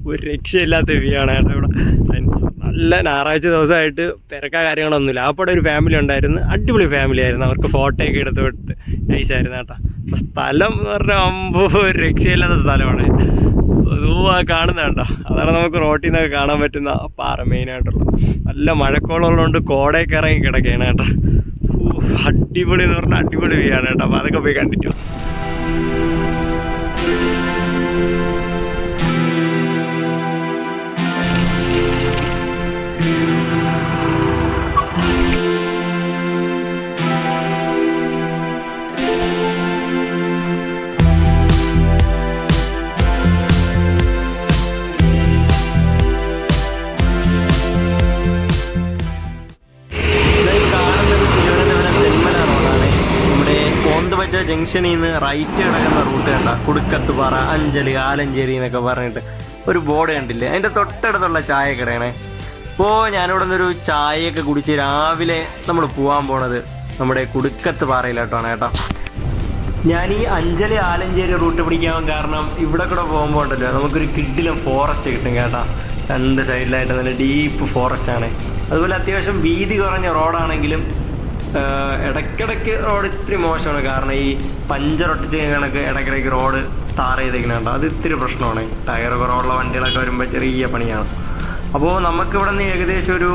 ഒരു രക്ഷയില്ലാത്ത വ്യൂ ആണ് കേട്ടോ ഇവിടെ. നല്ല ഞായറാഴ്ച ദിവസമായിട്ട് തിരക്കാ കാര്യങ്ങളൊന്നുമില്ല. അപ്പോൾ ഒരു ഫാമിലി ഉണ്ടായിരുന്നു, അടിപൊളി ഫാമിലി ആയിരുന്നു. അവർക്ക് ഫോട്ടോയൊക്കെ എടുത്ത് വിട്ട് നൈസായിരുന്നു കേട്ടോ. അപ്പോൾ സ്ഥലം എന്ന് പറഞ്ഞാൽ ഒരു രക്ഷയില്ലാത്ത സ്ഥലമാണ്. കാണുന്ന കേട്ടോ, അതാണ് നമുക്ക് റോട്ടിൽ നിന്നൊക്കെ കാണാൻ പറ്റുന്ന പാറ മെയിനായിട്ടുള്ള. നല്ല മഴക്കോളമുള്ളതുകൊണ്ട് കോടയൊക്കെ ഇറങ്ങി കിടക്കുകയാണ് കേട്ടോ. അടിപൊളി എന്ന് പറഞ്ഞാൽ അടിപൊളി വ്യൂ ആണ് കേട്ടോ. അപ്പോൾ അതൊക്കെ പോയി കണ്ടിട്ടു. ജംഗ്ഷനിൽ നിന്ന് റൈറ്റ് കിടക്കുന്ന റൂട്ട് കണ്ട, കുടുക്കത്തുപാറ, അഞ്ചല്, ആലഞ്ചേരി എന്നൊക്കെ പറഞ്ഞിട്ട് ഒരു ബോർഡ് കണ്ടില്ലേ? അതിൻ്റെ തൊട്ടടുത്തുള്ള ചായക്കടയാണേ. അപ്പോൾ ഞാനിവിടെ നിന്നൊരു ചായയൊക്കെ കുടിച്ച് രാവിലെ നമ്മൾ പോകാൻ പോണത് നമ്മുടെ കുടുക്കത്തുപാറയിലോട്ടാണ് കേട്ടോ. ഞാൻ ഈ അഞ്ചല് ആലഞ്ചേരി റൂട്ട് പിടിക്കാൻ കാരണം ഇവിടെ കൂടെ പോകുമ്പോൾ ഉണ്ടല്ലോ നമുക്കൊരു കിഡിലും ഫോറസ്റ്റ് കിട്ടും കേട്ടോ. രണ്ട് സൈഡിലായിട്ട് നല്ല ഡീപ്പ് ഫോറസ്റ്റ് ആണ്. അതുപോലെ അത്യാവശ്യം വീതി കുറഞ്ഞ റോഡാണെങ്കിലും ഇടയ്ക്കിടയ്ക്ക് റോഡ് ഇത്തിരി മോശമാണ്. കാരണം ഈ പഞ്ചറൊട്ടിച്ച് കണക്ക് ഇടയ്ക്കിടയ്ക്ക് റോഡ് ടാർ ചെയ്തേക്കുന്നുണ്ട്. അത് ഇത്തിരി പ്രശ്നമാണ്. ടയർ കുറവുള്ള വണ്ടികളൊക്കെ വരുമ്പോൾ ചെറിയ പണിയാണ്. അപ്പോൾ നമുക്കിവിടെ നിന്ന് ഏകദേശം ഒരു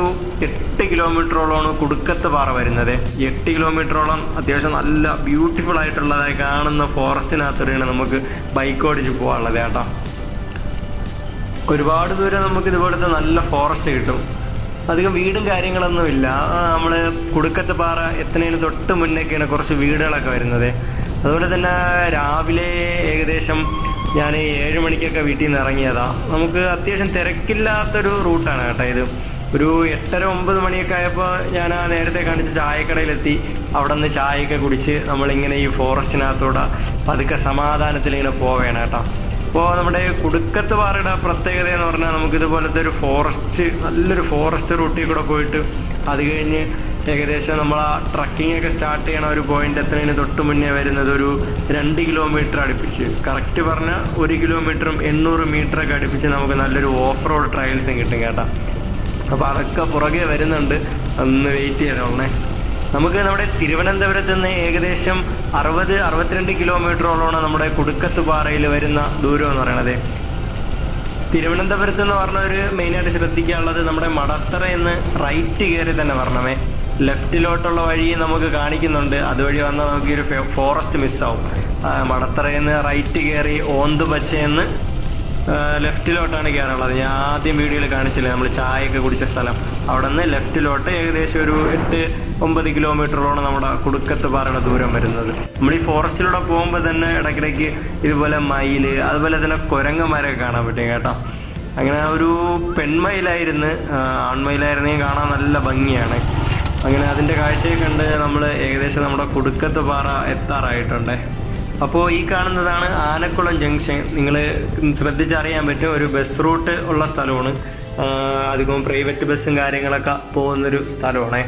8 കിലോമീറ്ററോളമാണ് കുടുക്കത്തുപാറ വരുന്നത്. 8 കിലോമീറ്ററോളം അത്യാവശ്യം നല്ല ബ്യൂട്ടിഫുൾ ആയിട്ടുള്ളതായി കാണുന്ന ഫോറസ്റ്റിനകത്തൂടെയാണ് നമുക്ക് ബൈക്ക് ഓടിച്ച് പോകാനുള്ളത് കേട്ടോ. ഒരുപാട് ദൂരം നമുക്ക് ഇതുപോലത്തെ നല്ല ഫോറസ്റ്റ് കിട്ടും. അധികം വീടും കാര്യങ്ങളൊന്നുമില്ല. നമ്മൾ കുടുക്കത്തുപാറ എത്തുന്നതിന് തൊട്ട് മുന്നേക്കാണ് കുറച്ച് വീടുകളൊക്കെ വരുന്നത്. അതുപോലെ തന്നെ രാവിലെ ഏകദേശം ഞാൻ 7 മണിക്കൊക്കെ വീട്ടിൽ നിന്ന് ഇറങ്ങിയതാണ്. നമുക്ക് അത്യാവശ്യം തിരക്കില്ലാത്തൊരു റൂട്ടാണ് കേട്ടോ ഇത്. ഒരു 8:30-9 മണിയൊക്കെ ആയപ്പോൾ ഞാൻ ആ നേരത്തെ കാണിച്ച ചായക്കടയിലെത്തി. അവിടെ നിന്ന് ചായയൊക്കെ കുടിച്ച് നമ്മളിങ്ങനെ ഈ ഫോറസ്റ്റിനകത്തൂടെ പതുക്കെ സമാധാനത്തിലിങ്ങനെ പോവുകയാണ് കേട്ടോ. അപ്പോൾ നമ്മുടെ കുടുക്കത്തുപാറയുടെ പ്രത്യേകത എന്ന് പറഞ്ഞാൽ നമുക്കിതുപോലത്തെ ഒരു ഫോറസ്റ്റ്, നല്ലൊരു ഫോറസ്റ്റ് റൂട്ടിൽ കൂടെ പോയിട്ട് അത് കഴിഞ്ഞ് ഏകദേശം നമ്മൾ ആ ട്രക്കിംഗ് ഒക്കെ സ്റ്റാർട്ട് ചെയ്യണ ഒരു പോയിന്റ് എത്തുന്നതിന് തൊട്ട് മുന്നേ വരുന്നത് ഒരു 2 കിലോമീറ്റർ അടുപ്പിച്ച്, കറക്റ്റ് പറഞ്ഞാൽ 1 കിലോമീറ്ററും 800 മീറ്ററൊക്കെ അടുപ്പിച്ച് നമുക്ക് നല്ലൊരു ഓഫ് റോഡ് ട്രയൽസും കിട്ടും കേട്ടോ. അപ്പോൾ അതൊക്കെ പുറകെ വരുന്നുണ്ട്, ഒന്ന് വെയിറ്റ് ചെയ്തോളണേ. നമുക്ക് നമ്മുടെ തിരുവനന്തപുരത്ത് നിന്ന് ഏകദേശം 60-62 കിലോമീറ്ററോളമാണ് നമ്മുടെ കുടുക്കത്തുപാറയിൽ വരുന്ന ദൂരം എന്ന് പറയുന്നത്. തിരുവനന്തപുരത്ത് എന്ന് പറഞ്ഞൊരു മെയിനായിട്ട് ശ്രദ്ധിക്കാനുള്ളത് നമ്മുടെ മടത്തറയിൽ നിന്ന് റൈറ്റ് കയറി തന്നെ വരണമേ. ലെഫ്റ്റിലോട്ടുള്ള വഴി നമുക്ക് കാണിക്കുന്നുണ്ട്, അതുവഴി വന്നാൽ നമുക്ക് ഈ ഒരു ഫോറസ്റ്റ് മിസ്സാവും. മടത്തറയിൽ നിന്ന് റൈറ്റ് കയറി ഓന്തുപച്ചയെന്ന് ലെഫ്റ്റിലോട്ടാണ് കയറാനുള്ളത്. ഞാൻ ആദ്യം വീഡിയോയിൽ കാണിച്ചില്ലേ നമ്മൾ ചായയൊക്കെ കുടിച്ച സ്ഥലം. അവിടെ നിന്ന് ലെഫ്റ്റിലോട്ട് ഏകദേശം ഒരു 8-9 കിലോമീറ്ററോളം നമ്മുടെ കുടുക്കത്തുപാറയുടെ ദൂരം വരുന്നത്. നമ്മൾ ഈ ഫോറസ്റ്റിലൂടെ പോകുമ്പോൾ തന്നെ ഇടയ്ക്കിടയ്ക്ക് ഇതുപോലെ മയിൽ, അതുപോലെ തന്നെ കുരങ്ങന്മാരൊക്കെ കാണാൻ പറ്റും കേട്ടോ. അങ്ങനെ ഒരു പെൺമയിലായിരുന്നു, ആൺമയിലായിരുന്നെങ്കിൽ കാണാൻ നല്ല ഭംഗിയാണ്. അങ്ങനെ അതിൻ്റെ കാഴ്ചയെ കണ്ട് നമ്മൾ ഏകദേശം നമ്മുടെ കുടുക്കത്തുപാറ എത്താറായിട്ടുണ്ട്. അപ്പോൾ ഈ കാണുന്നതാണ് ആനക്കുളം ജംഗ്ഷൻ. നിങ്ങൾ ശ്രദ്ധിച്ചറിയാൻ പറ്റും, ഒരു ബസ് റൂട്ട് ഉള്ള സ്ഥലമാണ്. അധികവും പ്രൈവറ്റ് ബസ്സും കാര്യങ്ങളൊക്കെ പോകുന്നൊരു സ്ഥലമാണ്.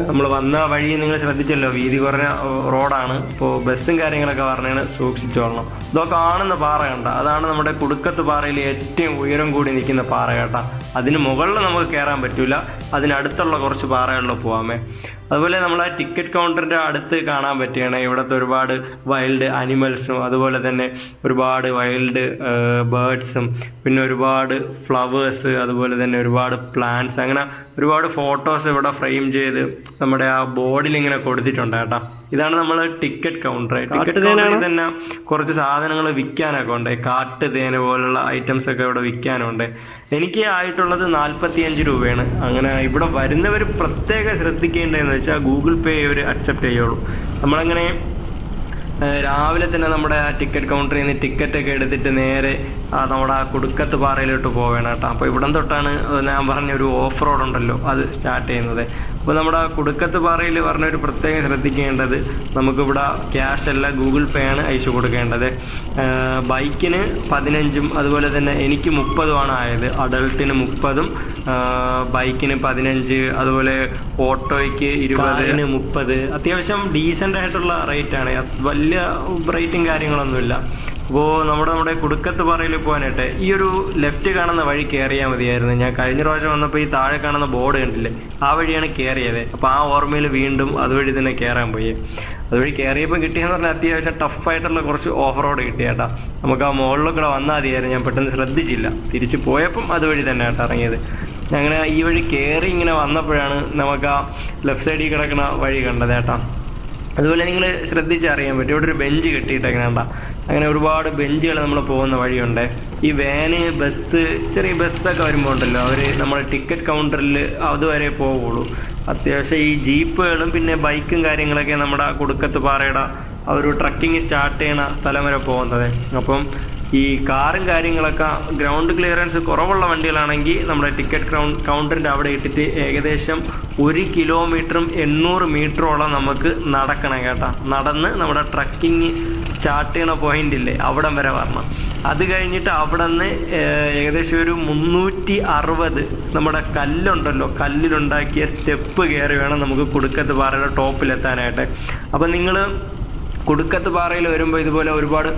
നമ്മൾ വന്ന വഴി നിങ്ങൾ ശ്രദ്ധിച്ചല്ലോ, വീതി കുറഞ്ഞ റോഡാണ്. ഇപ്പോൾ ബസ്സും കാര്യങ്ങളൊക്കെ പറഞ്ഞാൽ സൂക്ഷിച്ചോളണം. ഇതൊക്കെ കാണുന്ന പാറ കണ്ട, അതാണ് നമ്മുടെ കുടുക്കത്തുപാറയിൽ ഏറ്റവും ഉയരം കൂടി നിൽക്കുന്ന പാറ കേട്ടോ. അതിന് മുകളിൽ നമുക്ക് കയറാൻ പറ്റില്ല, അതിനടുത്തുള്ള കുറച്ച് പാറകളിൽ പോകാമേ. അതുപോലെ നമ്മൾ ആ ടിക്കറ്റ് കൗണ്ടറിൻ്റെ അടുത്ത് കാണാൻ പറ്റുകയാണ് ഇവിടുത്തെ ഒരുപാട് വൈൽഡ് അനിമൽസും, അതുപോലെ തന്നെ ഒരുപാട് വൈൽഡ് ബേർഡ്സും, പിന്നെ ഒരുപാട് ഫ്ലവേഴ്സ്, അതുപോലെ തന്നെ ഒരുപാട് പ്ലാന്റ്സ്, അങ്ങനെ ഒരുപാട് ഫോട്ടോസ് ഇവിടെ ഫ്രെയിം ചെയ്ത് നമ്മുടെ ആ ബോർഡിൽ ഇങ്ങനെ കൊടുത്തിട്ടുണ്ട് കേട്ടോ. ഇതാണ് നമ്മൾ ടിക്കറ്റ് കൗണ്ടർ. ടിക്കറ്റ് കൗണ്ടറിൽ തന്നെ കുറച്ച് സാധനങ്ങൾ വിൽക്കാനൊക്കെ ഉണ്ട്. കാട്ടുതേന പോലുള്ള ഐറ്റംസ് ഒക്കെ ഇവിടെ വിൽക്കാനുണ്ട്. എനിക്ക് ആയിട്ടുള്ളത് 45 രൂപയാണ്. അങ്ങനെ ഇവിടെ വരുന്നവർ പ്രത്യേകം ശ്രദ്ധിക്കേണ്ടതെന്ന് വെച്ചാൽ ഗൂഗിൾ പേ ഇവർ അക്സെപ്റ്റ് ചെയ്യുള്ളൂ. നമ്മളങ്ങനെ രാവിലെ തന്നെ നമ്മുടെ ആ ടിക്കറ്റ് കൗണ്ടറിൽ നിന്ന് ടിക്കറ്റൊക്കെ എടുത്തിട്ട് നേരെ നമ്മുടെ ആ കുടുക്കത്തുപാറയിലോട്ട് പോവേണം കേട്ടോ. അപ്പോൾ ഇവിടം തൊട്ടാണ് ഞാൻ പറഞ്ഞ ഒരു ഓഫ് റോഡ് ഉണ്ടല്ലോ അത് സ്റ്റാർട്ട് ചെയ്യുന്നത്. അപ്പോൾ നമ്മുടെ കുടുക്കത്തുപാറയിൽ പറഞ്ഞൊരു പ്രത്യേകം ശ്രദ്ധിക്കേണ്ടത്, നമുക്കിവിടെ ക്യാഷ് അല്ല ഗൂഗിൾ പേ ആണ് അയച്ചു കൊടുക്കേണ്ടത്. ബൈക്കിന് 15ഉം അതുപോലെ തന്നെ എനിക്ക് 30ഉമാണ് ആയത്. അഡൾട്ടിന് 30ഉം ബൈക്കിന് 15, അതുപോലെ ഓട്ടോയ്ക്ക് 20, 30. അത്യാവശ്യം ഡീസൻ്റ് ആയിട്ടുള്ള റേറ്റാണ്, വലിയ റേറ്റും കാര്യങ്ങളൊന്നുമില്ല. അപ്പോൾ നമ്മുടെ കുടുക്കത്ത് പാറയിൽ പോകാനായിട്ട് ഈ ഒരു ലെഫ്റ്റ് കാണുന്ന വഴി കയറിയാൽ മതിയായിരുന്നു. ഞാൻ കഴിഞ്ഞ പ്രാവശ്യം വന്നപ്പോൾ ഈ താഴെ കാണുന്ന ബോർഡ് കണ്ടില്ലേ, ആ വഴിയാണ് കയറിയത്. അപ്പോൾ ആ ഓർമ്മയിൽ വീണ്ടും അതുവഴി തന്നെ കയറാൻ പോയി. അതുവഴി കയറിയപ്പോൾ കിട്ടിയെന്ന് പറഞ്ഞാൽ അത്യാവശ്യം ടഫായിട്ടുള്ള കുറച്ച് ഓഫ് റോഡ് കിട്ടിയേട്ടാ. നമുക്ക് ആ മുകളിലൊക്കെ വന്നാൽ മതിയായിരുന്നു, ഞാൻ പെട്ടെന്ന് ശ്രദ്ധിച്ചില്ല. തിരിച്ച് പോയപ്പം അതുവഴി തന്നെ ആട്ടോ ഇറങ്ങിയത്. അങ്ങനെ ഈ വഴി കയറി ഇങ്ങനെ വന്നപ്പോഴാണ് നമുക്ക് ആ ലെഫ്റ്റ് സൈഡിൽ കിടക്കുന്ന വഴി കണ്ടത് ഏട്ടാ. അതുപോലെ നിങ്ങൾ ശ്രദ്ധിച്ചറിയാൻ പറ്റും, ഇവിടെ ഒരു ബെഞ്ച് കെട്ടിയിട്ടേക്കണേണ്ട. അങ്ങനെ ഒരുപാട് ബെഞ്ചുകൾ നമ്മൾ പോകുന്ന വഴിയുണ്ട്. ഈ വാന്, ബസ്, ചെറിയ ബസ്സൊക്കെ വരുമ്പോൾ ഉണ്ടല്ലോ, അവർ നമ്മൾ ടിക്കറ്റ് കൗണ്ടറിൽ അതുവരെ പോവുള്ളൂ. അത്യാവശ്യം ഈ ജീപ്പുകളും പിന്നെ ബൈക്കും കാര്യങ്ങളൊക്കെ നമ്മുടെ കുടുക്കത്ത് പാറയുടെ ആ ഒരു ട്രക്കിങ് സ്റ്റാർട്ട് ചെയ്യണ സ്ഥലം വരെ പോകുന്നത്. അപ്പം ഈ കാറും കാര്യങ്ങളൊക്കെ ഗ്രൗണ്ട് ക്ലിയറൻസ് കുറവുള്ള വണ്ടികളാണെങ്കിൽ നമ്മുടെ ടിക്കറ്റ് കൗണ്ടറിൻ്റെ അവിടെ ഇട്ടിട്ട് ഏകദേശം 1 കിലോമീറ്ററും 800 മീറ്ററോളം നമുക്ക് നടക്കണം കേട്ടോ. നടന്ന് നമ്മുടെ ട്രക്കിങ് സ്റ്റാർട്ട് ചെയ്യണ പോയിന്റ് ഇല്ലേ, അവിടം വരെ വരണം. അത് കഴിഞ്ഞിട്ട് അവിടെ നിന്ന് ഏകദേശം ഒരു 360 നമ്മുടെ കല്ലുണ്ടല്ലോ, കല്ലിലുണ്ടാക്കിയ സ്റ്റെപ്പ് കയറി വേണം നമുക്ക് കുടുക്കത്ത് പാറയുടെ ടോപ്പിലെത്താനായിട്ട്. അപ്പം നിങ്ങൾ കുടുക്കത്ത് പാറയിൽ വരുമ്പോൾ ഇതുപോലെ ഒരുപാട്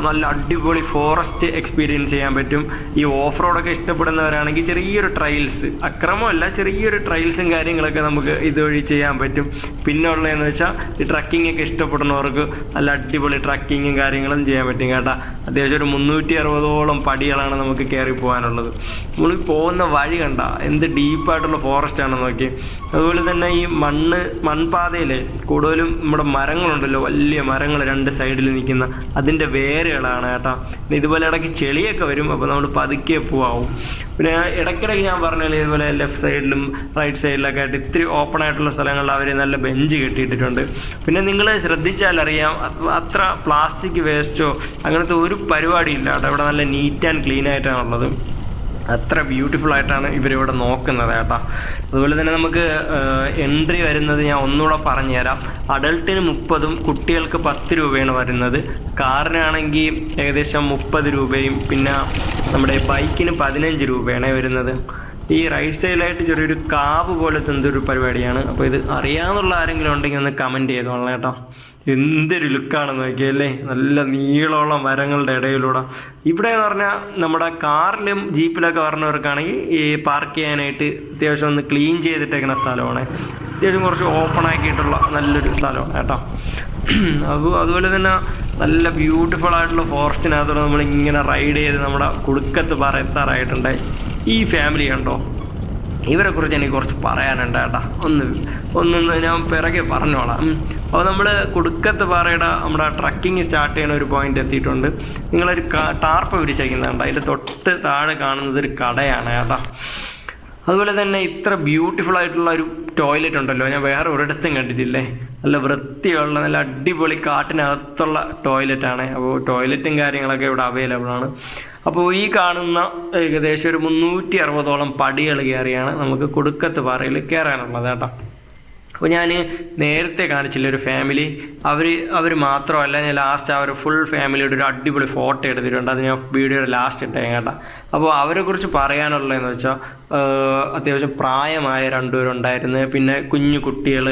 നല്ല അടിപൊളി ഫോറസ്റ്റ് എക്സ്പീരിയൻസ് ചെയ്യാൻ പറ്റും. ഈ ഓഫ് റോഡൊക്കെ ഇഷ്ടപ്പെടുന്നവരാണെങ്കിൽ ചെറിയൊരു ട്രയൽസ്, അക്രമമല്ല, ചെറിയൊരു ട്രയൽസും കാര്യങ്ങളൊക്കെ നമുക്ക് ഇതുവഴി ചെയ്യാൻ പറ്റും. പിന്നെ ഉള്ളതെന്ന് വെച്ചാൽ ഈ ട്രക്കിംഗ് ഒക്കെ ഇഷ്ടപ്പെടുന്നവർക്ക് നല്ല അടിപൊളി ട്രക്കിങ്ങും കാര്യങ്ങളും ചെയ്യാൻ പറ്റും കേട്ടോ. അത്യാവശ്യം ഒരു 360ഓളം പടികളാണ് നമുക്ക് കയറി പോകാനുള്ളത്. നമ്മൾ പോകുന്ന വഴി കണ്ട എന്ത് ഡീപ്പായിട്ടുള്ള ഫോറസ്റ്റ് ആണെന്ന് നോക്കി. അതുപോലെ തന്നെ ഈ മൺപാതയിലെ കൂടുതലും നമ്മുടെ മരങ്ങളുണ്ടല്ലോ, വലിയ മരങ്ങൾ 2 സൈഡിൽ നിൽക്കുന്ന, അതിൻ്റെ വേരുകളാണ് കേട്ടോ. ഇതുപോലെ ഇടയ്ക്ക് ചെളിയൊക്കെ വരും, അപ്പോൾ നമ്മൾ പതുക്കെ പോവാവും. പിന്നെ ഇടയ്ക്കിടയ്ക്ക് ഞാൻ പറഞ്ഞാൽ ഇതുപോലെ ലെഫ്റ്റ് സൈഡിലും റൈറ്റ് സൈഡിലൊക്കെ ആയിട്ട് ഇത്തിരി ഓപ്പൺ ആയിട്ടുള്ള സ്ഥലങ്ങളിൽ അവർ നല്ല ബെഞ്ച് കെട്ടിയിട്ടിട്ടുണ്ട്. പിന്നെ നിങ്ങൾ ശ്രദ്ധിച്ചാലറിയാം, അത്ര പ്ലാസ്റ്റിക് വേസ്റ്റോ അങ്ങനത്തെ ഒരു പരിപാടിയില്ല കേട്ടോ. ഇവിടെ നല്ല നീറ്റ് ആൻഡ് ക്ലീൻ ആയിട്ടാണുള്ളത്. അത്ര ബ്യൂട്ടിഫുൾ ആയിട്ടാണ് ഇവരിവിടെ നോക്കുന്നത് കേട്ടോ. അതുപോലെ തന്നെ നമുക്ക് എൻട്രി വരുന്നത് ഞാൻ ഒന്നുകൂടെ പറഞ്ഞുതരാം. അഡൾട്ടിന് 30ഉം കുട്ടികൾക്ക് 10 രൂപയാണ് വരുന്നത്. കാറിനാണെങ്കിൽ ഏകദേശം 30 രൂപയും പിന്നെ നമ്മുടെ ബൈക്കിന് 15 രൂപയാണ് വരുന്നത്. ഈ റൈറ്റ് സൈഡിലായിട്ട് ചെറിയൊരു കാവ് പോലത്തെ എന്തൊരു പരിപാടിയാണ്. അപ്പോൾ ഇത് അറിയാമെന്നുള്ള ആരെങ്കിലും ഉണ്ടെങ്കിൽ ഒന്ന് കമൻറ്റ് ചെയ്തോളാം കേട്ടോ. എന്തൊരു ലുക്കാണെന്ന് നോക്കിയല്ലേ, നല്ല നീളമുള്ള മരങ്ങളുടെ ഇടയിലൂടെ. ഇവിടെ എന്ന് പറഞ്ഞാൽ നമ്മുടെ കാറിലും ജീപ്പിലൊക്കെ വരുന്നവർക്കാണെങ്കിൽ ഈ പാർക്ക് ചെയ്യാനായിട്ട് അത്യാവശ്യം ഒന്ന് ക്ലീൻ ചെയ്തിട്ടേക്കുന്ന സ്ഥലമാണ്. അത്യാവശ്യം കുറച്ച് ഓപ്പൺ ആക്കിയിട്ടുള്ള നല്ലൊരു സ്ഥലമാണ് കേട്ടോ. അതുപോലെ തന്നെ നല്ല ബ്യൂട്ടിഫുൾ ആയിട്ടുള്ള ഫോറസ്റ്റിനകത്തോടെ നമ്മളിങ്ങനെ റൈഡ് ചെയ്ത് നമ്മുടെ കുടുക്കത്ത് പാറ എത്താറായിട്ടുണ്ട്. ഈ ഫാമിലി കണ്ടോ, ഇവരെ കുറിച്ച് എനിക്ക് കുറച്ച് പറയാനുണ്ട് കേട്ടോ. ഒന്ന് ഞാൻ പിറകെ പറഞ്ഞോളാം. അപ്പോൾ നമ്മൾ കുടുക്കത്ത് പാറയുടെ നമ്മുടെ ട്രക്കിങ് സ്റ്റാർട്ട് ചെയ്യുന്ന ഒരു പോയിന്റ് എത്തിയിട്ടുണ്ട്. നിങ്ങളൊരു ടാർപ്പ് വിരിച്ചേക്കുന്നുണ്ട്, അതിൻ്റെ തൊട്ട് താഴെ കാണുന്നത് ഒരു കടയാണ് കേട്ടോ. അതുപോലെ തന്നെ ഇത്ര ബ്യൂട്ടിഫുൾ ആയിട്ടുള്ള ഒരു ടോയ്ലറ്റ് ഉണ്ടല്ലോ, ഞാൻ വേറെ ഒരിടത്തും കണ്ടിട്ടില്ലേ. നല്ല വൃത്തിയുള്ള നല്ല അടിപൊളി കാട്ടിനകത്തുള്ള ടോയ്ലറ്റാണ്. അപ്പോൾ ടോയ്ലറ്റും കാര്യങ്ങളൊക്കെ ഇവിടെ അവൈലബിൾ ആണ്. അപ്പോൾ ഈ കാണുന്ന ഏകദേശം ഒരു 360ഓളം പടികൾ കയറിയാണ് നമുക്ക് കുടുക്കത്ത് പാറയിൽ കയറാനുള്ളത് കേട്ടോ. അപ്പോൾ ഞാൻ നേരത്തെ കാണിച്ചില്ല ഒരു ഫാമിലി, അവർ മാത്രമല്ല, ഞാൻ ലാസ്റ്റ് അവർ ഫുൾ ഫാമിലിയുടെ ഒരു അടിപൊളി ഫോട്ടോ എടുത്തിട്ടുണ്ട്. അത് ഞാൻ വീഡിയോയുടെ ലാസ്റ്റ് ഇട്ടേക്കാം കേട്ടോ. അപ്പോൾ അവരെക്കുറിച്ച് പറയാനുള്ളതെന്ന് വെച്ചാൽ അത്യാവശ്യം പ്രായമായ 2 പേരുണ്ടായിരുന്നു. പിന്നെ കുഞ്ഞു കുട്ടികൾ,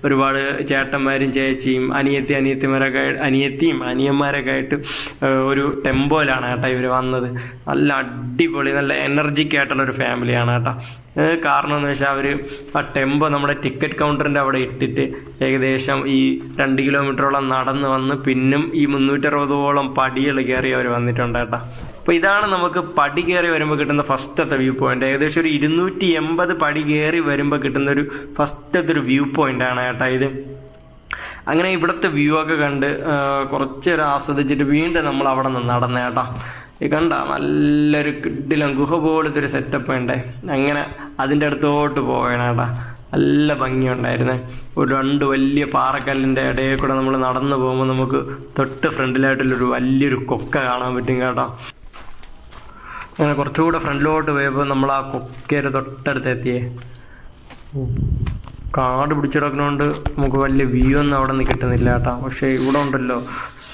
ഒരുപാട് ചേട്ടന്മാരും ചേച്ചിയും അനിയത്തിയും അനിയന്മാരൊക്കെ ആയിട്ട് ഒരു ടെമ്പോയിലാണ് കേട്ടോ ഇവർ വന്നത്. നല്ല അടിപൊളി നല്ല എനർജിക് ആയിട്ടുള്ള ഒരു ഫാമിലിയാണ് കേട്ടോ. കാരണം എന്ന് വെച്ചാൽ അവർ ആ ടെമ്പോ നമ്മുടെ ടിക്കറ്റ് കൗണ്ടറിൻ്റെ അവിടെ ഇട്ടിട്ട് ഏകദേശം ഈ 2 കിലോമീറ്ററോളം നടന്ന് വന്ന് പിന്നും ഈ 360ഓളം പടികൾ കയറി അവർ വന്നിട്ടുണ്ട് കേട്ടോ. അപ്പോൾ ഇതാണ് നമുക്ക് പടി കയറി വരുമ്പോൾ കിട്ടുന്ന ഫസ്റ്റത്തെ വ്യൂ പോയിന്റ്. ഏകദേശം ഒരു 280 പടി കയറി വരുമ്പോൾ കിട്ടുന്ന ഒരു ഫസ്റ്റത്തെ ഒരു വ്യൂ പോയിന്റാണ് കേട്ടോ ഇത്. അങ്ങനെ ഇവിടുത്തെ വ്യൂ ഒക്കെ കണ്ട് കുറച്ചേരം ആസ്വദിച്ചിട്ട് വീണ്ടും നമ്മൾ അവിടെ നിന്ന് നടന്ന കേട്ടോ. ഈ കണ്ട നല്ലൊരു കിടിലം ഗുഹ പോലത്തെ ഒരു സെറ്റപ്പ് ഉണ്ട്. അങ്ങനെ അതിൻ്റെ അടുത്തോട്ട് പോവേണം കേട്ടോ. നല്ല ഭംഗിയുണ്ടായിരുന്നു. ഒരു 2 വലിയ പാറക്കല്ലിൻ്റെ ഇടയിൽ കൂടെ നമ്മൾ നടന്നു പോകുമ്പോൾ നമുക്ക് തൊട്ട് ഫ്രണ്ടിലായിട്ടുള്ളൊരു വലിയൊരു കൊക്ക കാണാൻ പറ്റും കേട്ടോ. അങ്ങനെ കുറച്ചുകൂടെ ഫ്രണ്ടിലോട്ട് പോയപ്പോൾ നമ്മൾ ആ കൊക്കയുടെ തൊട്ടടുത്ത് എത്തിയേ. കാട് പിടിച്ചിടക്കുന്നതുകൊണ്ട് നമുക്ക് വലിയ വ്യൂ ഒന്നും അവിടെ നിന്ന് കിട്ടുന്നില്ല കേട്ടോ. പക്ഷേ ഇവിടെ ഉണ്ടല്ലോ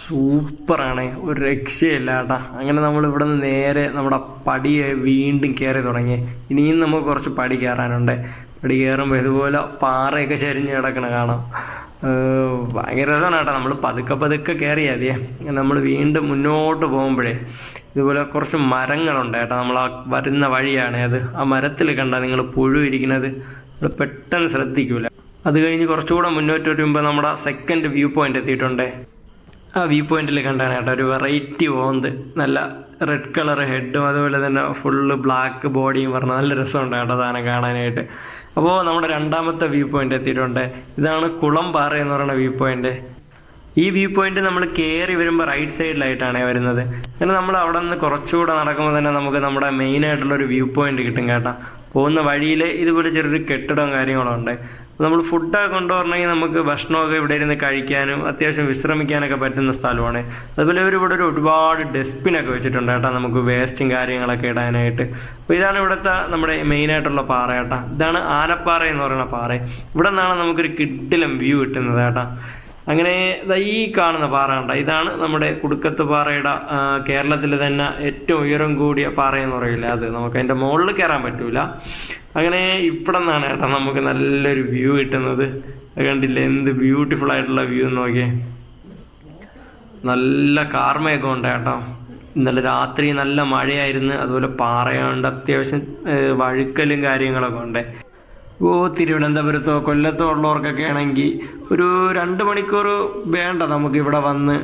സൂപ്പറാണ്, ഒരു രക്ഷയില്ല കേട്ടോ. അങ്ങനെ നമ്മൾ ഇവിടെ നിന്ന് നേരെ നമ്മുടെ പടിയെ വീണ്ടും കയറി തുടങ്ങി. ഇനിയും നമുക്ക് കുറച്ച് പടി കയറാനുണ്ട്. പടി കയറുമ്പോൾ ഇതുപോലെ പാറയൊക്കെ ചരിഞ്ഞ് കിടക്കണ കാണാം. ഭയങ്കര രസമാണ് കേട്ടോ. നമ്മൾ പതുക്കെ പതുക്കെ കയറിയാൽ നമ്മൾ വീണ്ടും മുന്നോട്ട് പോകുമ്പോഴേ ഇതുപോലെ കുറച്ച് മരങ്ങളുണ്ട് കേട്ടോ. നമ്മൾ ആ വരുന്ന വഴിയാണ് അത്. ആ മരത്തിൽ കണ്ടാൽ നിങ്ങൾ പുഴു ഇരിക്കുന്നത് നമ്മൾ പെട്ടെന്ന് ശ്രദ്ധിക്കൂല. അത് കഴിഞ്ഞ് കുറച്ചുകൂടെ മുന്നോട്ട് വരുമ്പോൾ നമ്മുടെ സെക്കൻഡ് വ്യൂ പോയിന്റ് എത്തിയിട്ടുണ്ട്. ആ വ്യൂ പോയിന്റിൽ കണ്ടാണ് കേട്ടോ ഒരു വെറൈറ്റി ഓന്ത്, നല്ല റെഡ് കളർ ഹെഡും അതുപോലെ തന്നെ ഫുള്ള് ബ്ലാക്ക് ബോഡിയും പറഞ്ഞ നല്ല രസമുണ്ട് കേട്ടോ സാധനം കാണാനായിട്ട്. അപ്പോൾ നമ്മുടെ രണ്ടാമത്തെ വ്യൂ പോയിന്റ് എത്തിയിട്ടുണ്ട്. ഇതാണ് കുളംപാറ എന്ന് പറയുന്ന വ്യൂ പോയിന്റ്. ഈ വ്യൂ പോയിന്റ് നമ്മൾ കയറി വരുമ്പോൾ റൈറ്റ് സൈഡിലായിട്ടാണ് വരുന്നത്. അങ്ങനെ നമ്മൾ അവിടെ നിന്ന് കുറച്ചുകൂടെ നടക്കുമ്പോൾ തന്നെ നമുക്ക് നമ്മുടെ മെയിനായിട്ടുള്ളൊരു വ്യൂ പോയിന്റ് കിട്ടും കേട്ടോ. പോകുന്ന വഴിയിൽ ഇതുപോലെ ചെറിയൊരു കെട്ടിടവും കാര്യങ്ങളും ഉണ്ട്. നമ്മൾ ഫുഡൊക്കെ കൊണ്ടുവരണമെങ്കിൽ നമുക്ക് ഭക്ഷണമൊക്കെ ഇവിടെ ഇരുന്ന് കഴിക്കാനും അത്യാവശ്യം വിശ്രമിക്കാനൊക്കെ പറ്റുന്ന സ്ഥലമാണ്. അതുപോലെ ഇവിടെ ഒരുപാട് ഡസ്റ്റ്ബിനൊക്കെ വെച്ചിട്ടുണ്ട് കേട്ടോ, നമുക്ക് വേസ്റ്റും കാര്യങ്ങളൊക്കെ ഇടാനായിട്ട്. അപ്പോൾ ഇതാണ് ഇവിടുത്തെ നമ്മുടെ മെയിനായിട്ടുള്ള പാറ കേട്ടോ. ഇതാണ് ആനപ്പാറ എന്ന് പറയുന്ന പാറ. ഇവിടെ നിന്നാണ് നമുക്കൊരു കിടിലം വ്യൂ കിട്ടുന്നത് കേട്ടോ. അങ്ങനെ ഈ കാണുന്ന പാറ കണ്ട, ഇതാണ് നമ്മുടെ കുടുക്കത്ത് പാറയുടെ കേരളത്തിൽ തന്നെ ഏറ്റവും ഉയരം കൂടിയ പാറ എന്ന് പറയില്ല അത്. നമുക്ക് അതിൻ്റെ മുകളിൽ കയറാൻ പറ്റൂല. അങ്ങനെ ഇവിടെ നിന്നാണ് കേട്ടോ നമുക്ക് നല്ലൊരു വ്യൂ കിട്ടുന്നത്. കണ്ടില്ലേ എന്ത് ബ്യൂട്ടിഫുൾ ആയിട്ടുള്ള വ്യൂ നോക്കിയേ. നല്ല കാർമയൊക്കെ ഉണ്ട് കേട്ടോ. ഇന്നലെ രാത്രി നല്ല മഴയായിരുന്നു. അതുപോലെ പാറയുണ്ട്, അത്യാവശ്യം വഴുക്കലും കാര്യങ്ങളൊക്കെ ഉണ്ട്. തിരുവനന്തപുരത്തോ കൊല്ലത്തോ ഉള്ളവർക്കൊക്കെ ആണെങ്കിൽ ഒരു 2 മണിക്കൂർ വേണ്ട നമുക്ക് ഇവിടെ വന്ന്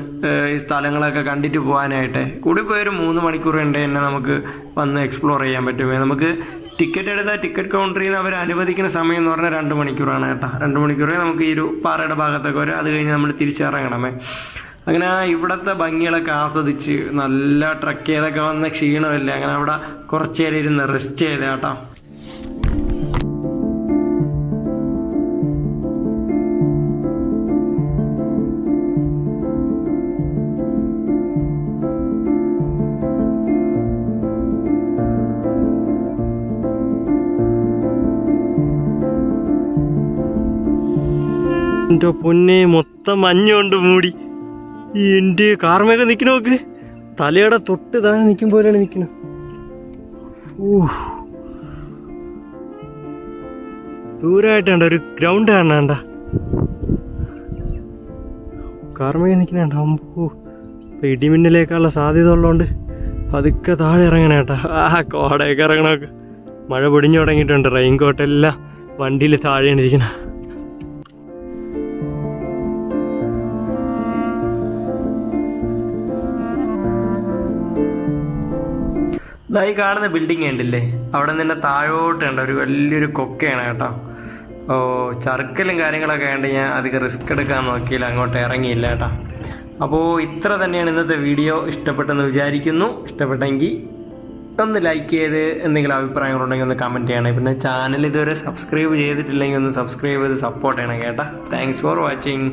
ഈ സ്ഥലങ്ങളൊക്കെ കണ്ടിട്ട് പോകാനായിട്ട്. കൂടി പോയൊരു 3 മണിക്കൂർ ഉണ്ട് തന്നെ നമുക്ക് വന്ന് എക്സ്പ്ലോർ ചെയ്യാൻ പറ്റുമേ. നമുക്ക് ടിക്കറ്റ് എടുത്താൽ ടിക്കറ്റ് കൗണ്ടറിൽ നിന്ന് അവർ അനുവദിക്കുന്ന സമയം എന്ന് പറഞ്ഞാൽ 2 മണിക്കൂറാണ് കേട്ടോ. 2 മണിക്കൂറേ നമുക്ക് ഈ ഒരു പാറയുടെ ഭാഗത്തൊക്കെ വരും. അത് കഴിഞ്ഞ് നമ്മൾ തിരിച്ചിറങ്ങണമേ. അങ്ങനെ ഇവിടുത്തെ ഭംഗികളൊക്കെ ആസ്വദിച്ച് നല്ല ട്രക്ക് ചെയ്തൊക്കെ വന്ന ക്ഷീണമില്ല. അങ്ങനെ അവിടെ കുറച്ച് നേരം ഇരുന്ന് റെസ്റ്റ് ചെയ്ത കേട്ടോ. എൻ്റെ പൊന്നെ മൊത്തം മഞ്ഞുകൊണ്ട് മൂടി. എൻ്റെ കാർമയൊക്കെ നിൽക്കണ നോക്ക്, തലയുടെ തൊട്ട് താഴെ നിൽക്കും പോലെയാണ് നിൽക്കുന്നത്. ദൂരമായിട്ടാണ്ട ഒരു ഗ്രൗണ്ട് കാണാണ്ട, കാർമയൊക്കെ നിൽക്കണേണ്ട. അമ്പോ ഇപ്പം ഇടിമിന്നലേക്കുള്ള സാധ്യത ഉള്ളതുകൊണ്ട് പതുക്കെ താഴെ ഇറങ്ങണേട്ടാ. കോടയൊക്കെ ഇറങ്ങണമൊക്കെ. മഴ പൊടിഞ്ഞു തുടങ്ങിയിട്ടുണ്ട്. റെയിൻകോട്ടെല്ലാം വണ്ടിയിൽ താഴെയാണ് ഇരിക്കണേ. ഈ കാണുന്ന ബിൽഡിങ് ഉണ്ടല്ലേ, അവിടെ നിന്ന് താഴോട്ട് ഉണ്ട് ഒരു വലിയൊരു കൊക്കയാണ് കേട്ടോ. ചർക്കലും കാര്യങ്ങളൊക്കെ ഉണ്ട്. ഞാൻ അധികം റിസ്ക് എടുക്കാൻ നോക്കിയില്ല, അങ്ങോട്ട് ഇറങ്ങിയില്ല കേട്ടോ. അപ്പോൾ ഇത്ര തന്നെയാണ് ഇന്നത്തെ വീഡിയോ. ഇഷ്ടപ്പെട്ടെന്ന് വിചാരിക്കുന്നു. ഇഷ്ടപ്പെട്ടെങ്കിൽ ഒന്ന് ലൈക്ക് ചെയ്ത് എന്തെങ്കിലും അഭിപ്രായങ്ങളുണ്ടെങ്കിൽ ഒന്ന് കമൻറ്റ് ചെയ്യണേ. പിന്നെ ചാനൽ ഇതുവരെ സബ്സ്ക്രൈബ് ചെയ്തിട്ടില്ലെങ്കിൽ ഒന്ന് സബ്സ്ക്രൈബ് ചെയ്ത് സപ്പോർട്ട് ചെയ്യണം കേട്ടോ. Thanks for watching.